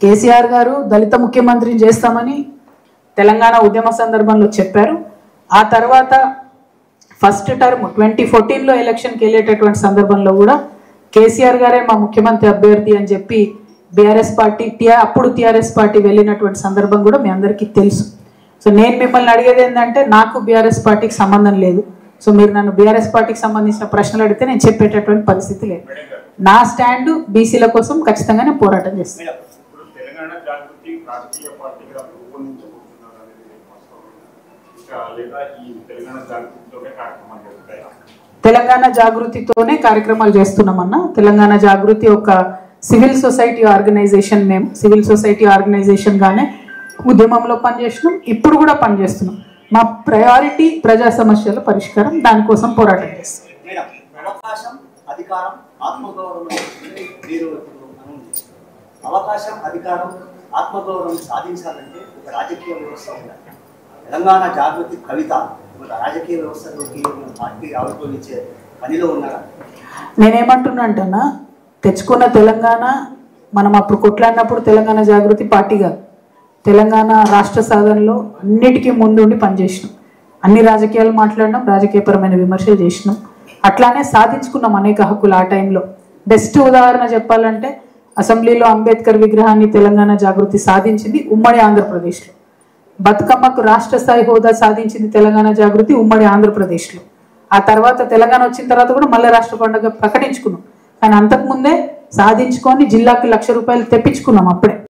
కేసీఆర్ గారు దళిత ముఖ్యమంత్రిని చేస్తామని తెలంగాణ ఉద్యమ సందర్భంలో చెప్పారు. ఆ తర్వాత ఫస్ట్ టర్మ్ 2014లో ఎలక్షన్కి వెళ్ళేటటువంటి సందర్భంలో కూడా కేసీఆర్ గారే మా ముఖ్యమంత్రి అభ్యర్థి అని చెప్పి బీఆర్ఎస్ పార్టీ అప్పుడు టీఆర్ఎస్ పార్టీ వెళ్ళినటువంటి సందర్భం కూడా మీ అందరికీ తెలుసు. సో నేను మిమ్మల్ని అడిగేది ఏంటంటే, నాకు బీఆర్ఎస్ పార్టీకి సంబంధం లేదు. సో మీరు నన్ను బీఆర్ఎస్ పార్టీకి సంబంధించిన ప్రశ్నలు అడిగితే నేను చెప్పేటటువంటి పరిస్థితి లేదు. నా స్టాండ్ బీసీల కోసం ఖచ్చితంగా నేను పోరాటం చేస్తాను. తెలంగాణ జాగృతితోనే కార్యక్రమాలు చేస్తున్నామన్నా. తెలంగాణ జాగృతి ఒక సివిల్ సొసైటీ ఆర్గనైజేషన్. మేము సివిల్ సొసైటీ ఆర్గనైజేషన్ గానే ఉద్యమంలో పనిచేస్తున్నాం, ఇప్పుడు కూడా పనిచేస్తున్నాం. మా ప్రయారిటీ ప్రజా సమస్యల పరిష్కారం, దానికోసం పోరాటం చేస్తాం. అవకాశం, అధికారం, ఆత్మగౌరవం సాధించాలంటే ఒక రాజకీయ వ్యవస్థ ఉండాలి. తెలంగాణ జాగృతి కవిత రాజకీయ వ్యవస్థలోకి పార్టీ ఆవిర్భవించే పనిలో ఉన్నారా? నేనేమంటున్నా అంటన్నా, తెచ్చుకున్న తెలంగాణ మనం అప్పుడు కొట్లాడినప్పుడు తెలంగాణ జాగృతి పార్టీ కాదు, తెలంగాణ రాష్ట్ర సాధనలో అన్నిటికీ ముందుండి పనిచేసినాం. అన్ని రాజకీయాలు మాట్లాడినాం, రాజకీయపరమైన విమర్శలు చేసినాం. అట్లానే సాధించుకున్నాం అనేక హక్కులు. ఆ టైంలో బెస్ట్ ఉదాహరణ చెప్పాలంటే, అసెంబ్లీలో అంబేద్కర్ విగ్రహాన్ని తెలంగాణ జాగృతి సాధించింది ఉమ్మడి ఆంధ్రప్రదేశ్లో. బతుకమ్మకు రాష్ట్ర స్థాయి హోదా సాధించింది తెలంగాణ జాగృతి ఉమ్మడి ఆంధ్రప్రదేశ్లో. ఆ తర్వాత తెలంగాణ వచ్చిన తర్వాత కూడా మళ్ళీ రాష్ట్ర పండుగ ప్రకటించుకున్నాం. కానీ అంతకుముందే సాధించుకొని జిల్లాకి 1,00,000 రూపాయలు తెప్పించుకున్నాం అప్పుడే.